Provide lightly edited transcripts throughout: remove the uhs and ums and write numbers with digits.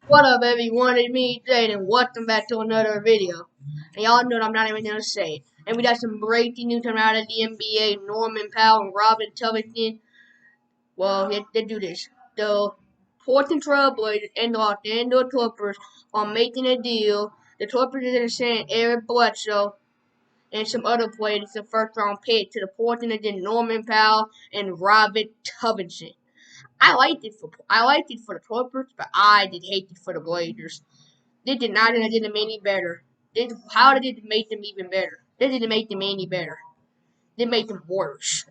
What up, everyone? It's me, Jade, and welcome back to another video. And y'all know I'm not even gonna say it. And we got some breaking news coming out of the NBA. Norman Powell and Robin Covington. Well, they do this. The Portland Trail Blazers and the Los Angeles Clippers are making a deal. The Clippers are gonna send Eric Bledsoe and some other players the first round pick to the Portland, and then Norman Powell and Robin Covington. I liked it for the Clippers, but I did hate it for the Blazers. They did not, and it didn't make any better. How did it make them even better? They didn't make them any better. They made them worse.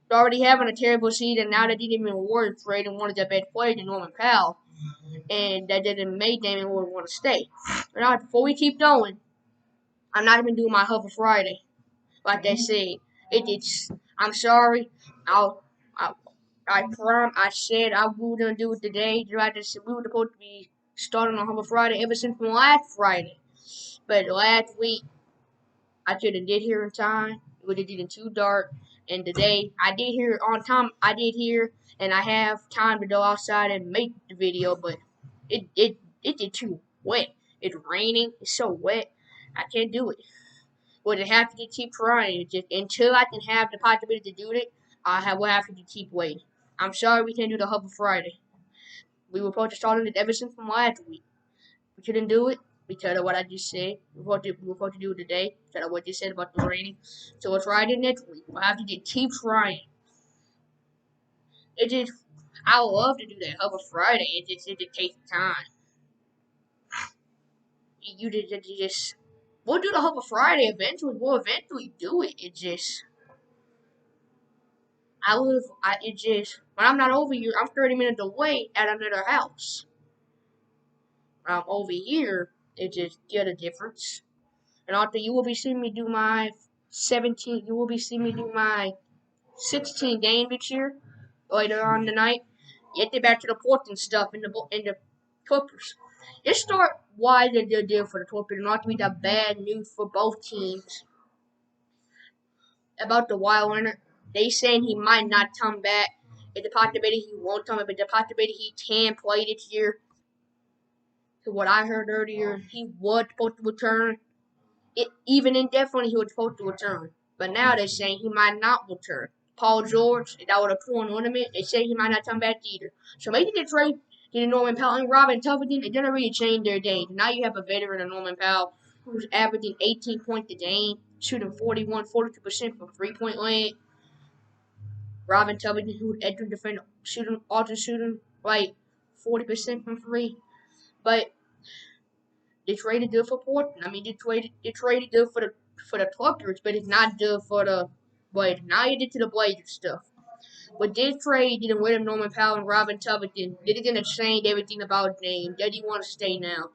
They're already having a terrible season. Now they didn't even worry trading one of their best players, Norman Powell, and that didn't make them even want to stay. But now, before we keep going, I'm not even doing my Hubble Friday, like they said. I'm sorry. I'll. I, I said I was gonna do it today. Like I said, we were supposed to be starting on Hubble Friday ever since last Friday. But last week, I should have did here in time. It would have did it too dark. And today, I did here on time. I did here, and I have time to go outside and make the video. But it did too wet. It's raining. It's so wet. I can't do it. But I have to keep trying. Just until I can have the possibility to do it, will have to keep waiting. I'm sorry we can't do the Hubble Friday. We were supposed to start it ever since from last week. We couldn't do it because of what I just said. We're supposed to do it today because of what you said about the raining. So we'll try it next week. We'll have to just keep trying. It just, I would love to do that Hubble Friday. It just takes time. You just, we'll do the Hubble Friday eventually. We'll eventually do it. It just, it just, when I'm not over here, I'm 30 minutes away at another house. When I'm over here, it just get a difference. And after you will be seeing me do my 17, you will be seeing me do my 16 game this year later on tonight. Get back to the Portland stuff in the Clippers. Let's start why the deal for the Clippers, not to be that bad news for both teams about the Wild Leonard. They saying he might not come back. It's a possibility he won't come back, but the possibility he can play this year. To what I heard earlier, he was supposed to return. Even indefinitely, he was supposed to return. But now they're saying he might not return. Paul George, that would have put an ornament. They say he might not come back either. So maybe they trade Norman Powell and Robin Covington. It didn't really change their game. Now you have a veteran of Norman Powell who's averaging 18 points a game, shooting 42% from 3-point land. Robin Covington, who's edge defender, shooting like 40% from 3. But they traded good for Portland. I mean, they traded good for the Clippers, but it's not good for the Blazers. Now you get to the Blazers stuff. But this trade didn't win him Norman Powell and Robin Covington. They didn't change everything about his name. Does he want to stay now?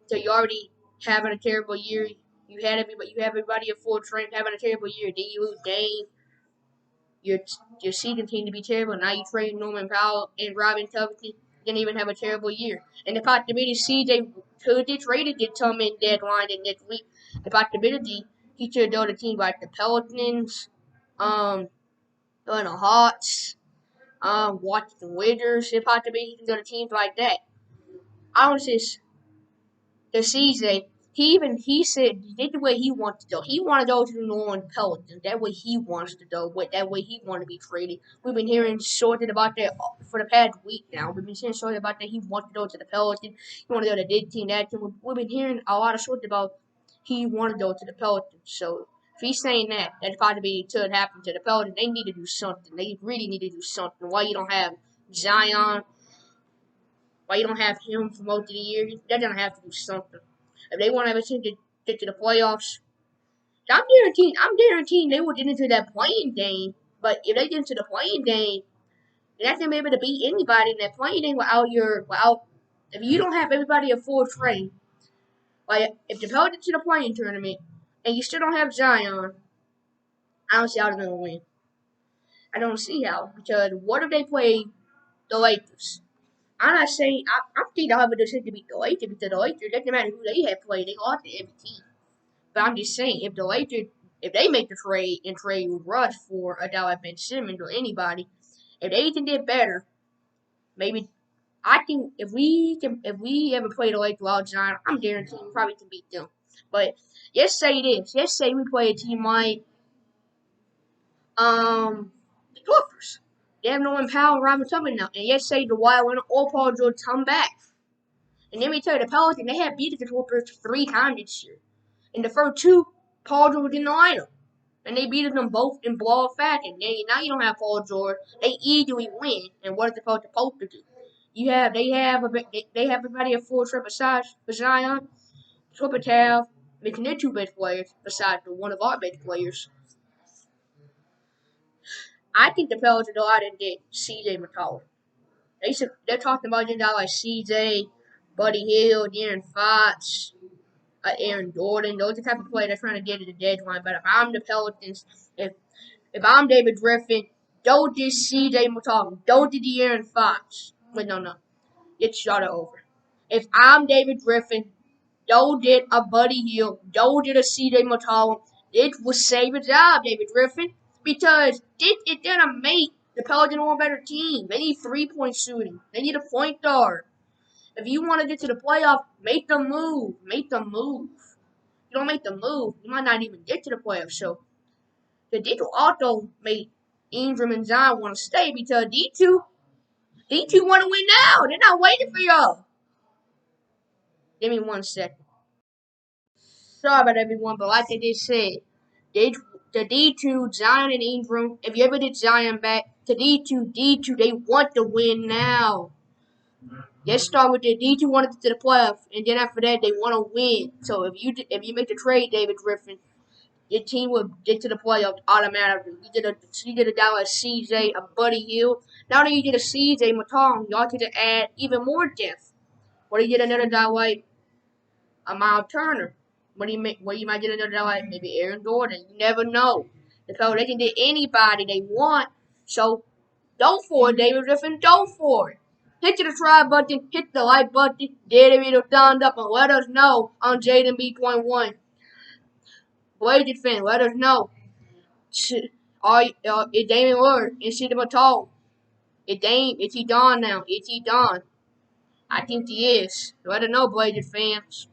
So you already having a terrible year. You have everybody at full strength having a terrible year. Then you lose Dame. Your season team to be terrible. Now you trade Norman Powell and Robin Covington. Didn't even have a terrible year. And the possibility CJ could get traded did come in deadline in next week. The possibility he should go to teams like the Pelicans, the Hawks, Washington Wizards. The possibility he can go to teams like that. I was just the season. He said did the way he wants to go. He wanted to go to the New Orleans Pelicans. That way he wants to go. That way he wanted to be traded. We've been hearing sorted about that for the past week now. We've been hearing sorted about that. He wants to go to the Pelicans. He wanted to go to this team, that team. We've been hearing a lot of sorts about he wanted to go to the Pelicans. So if he's saying that possibly could happen to the Pelicans, they need to do something. They really need to do something. Why you don't have Zion? Why you don't have him for most of the year? They're gonna have to do something. If they want to have a chance to get to the playoffs, I'm guaranteeing they will get into that playing game. But if they get into the playing game, they're not gonna be able to beat anybody in that playing game if you don't have everybody at full train. Like if the Pelicans to the playing tournament and you still don't have Zion, I don't see how they're gonna win. I don't see how, because what if they play the Lakers? I'm not saying I'm thinking they'll have a decision to beat the Lakers, because the Lakers, it doesn't matter who they have played, they lost to every team. But I'm just saying, if the Lakers, if they make the trade and trade with Russ for a guy like Ben Simmons or anybody, if they can get better, maybe I think if we ever play the Lakers without Zion, I'm guaranteeing we probably can beat them. But let's say this. Let's say we play a team like the Clippers. They have no one Powell around Covington now. And let's say the Wild win all Paul George come back. And then we tell you the Pelicans, they have beat the Clippers 3 times this year. In the first two, Paul George didn't line them. And they beat them both in blowout fashion. Now you don't have Paul George. They easily win. And what is the Pelicans supposed to do? They have everybody at full trip besides Zion. Clippers have making their 2 best players besides the one of our best players. I think the Pelicans go out and get CJ McCollum. They're talking about getting out like CJ, Buddy Hill, De'Aaron Fox, Aaron Gordon. Those are the type of players they're trying to get to the deadline. But if I'm the Pelicans, if I'm David Griffin, don't do CJ McCollum. Don't do De'Aaron Fox. Wait, no. Get shot over. If I'm David Griffin, don't get a Buddy Hill. Don't get a CJ McCollum. It will save a job, David Griffin. Because it's going to make the Pelicans a better team. They need 3-point shooting. They need a point guard. If you want to get to the playoffs, make the move. Make the move. If you don't make the move, you might not even get to the playoffs. So, the D2 also made Ingram and Zion want to stay because D2 want to win now. They're not waiting for y'all. Give me 1 second. Sorry about everyone, but like I just said, the D2, Zion and Ingram, if you ever did Zion back, to D2, they want to win now. Let's start with the D2 wanted to get to the playoffs, and then after that, they want to win. So if you make the trade, David Griffin, your team will get to the playoffs automatically. You did a guy like CJ, a Buddy Hill. Not only you get a CJ McCollum, y'all get to add even more depth. Or you get another guy like a Miles Turner. What you might get another guy like maybe Aaron Gordon. You never know. So they can get anybody they want. So go for it, David Griffin. Go for it. Hit the try button, hit the like button, get a video thumbs up, and let us know on Jaden B.1. Blazers fan, let us know. Is Damian Lillard and Cedar Matall? Is he done now? Is he done? I think he is. Let us know, Blazers fans.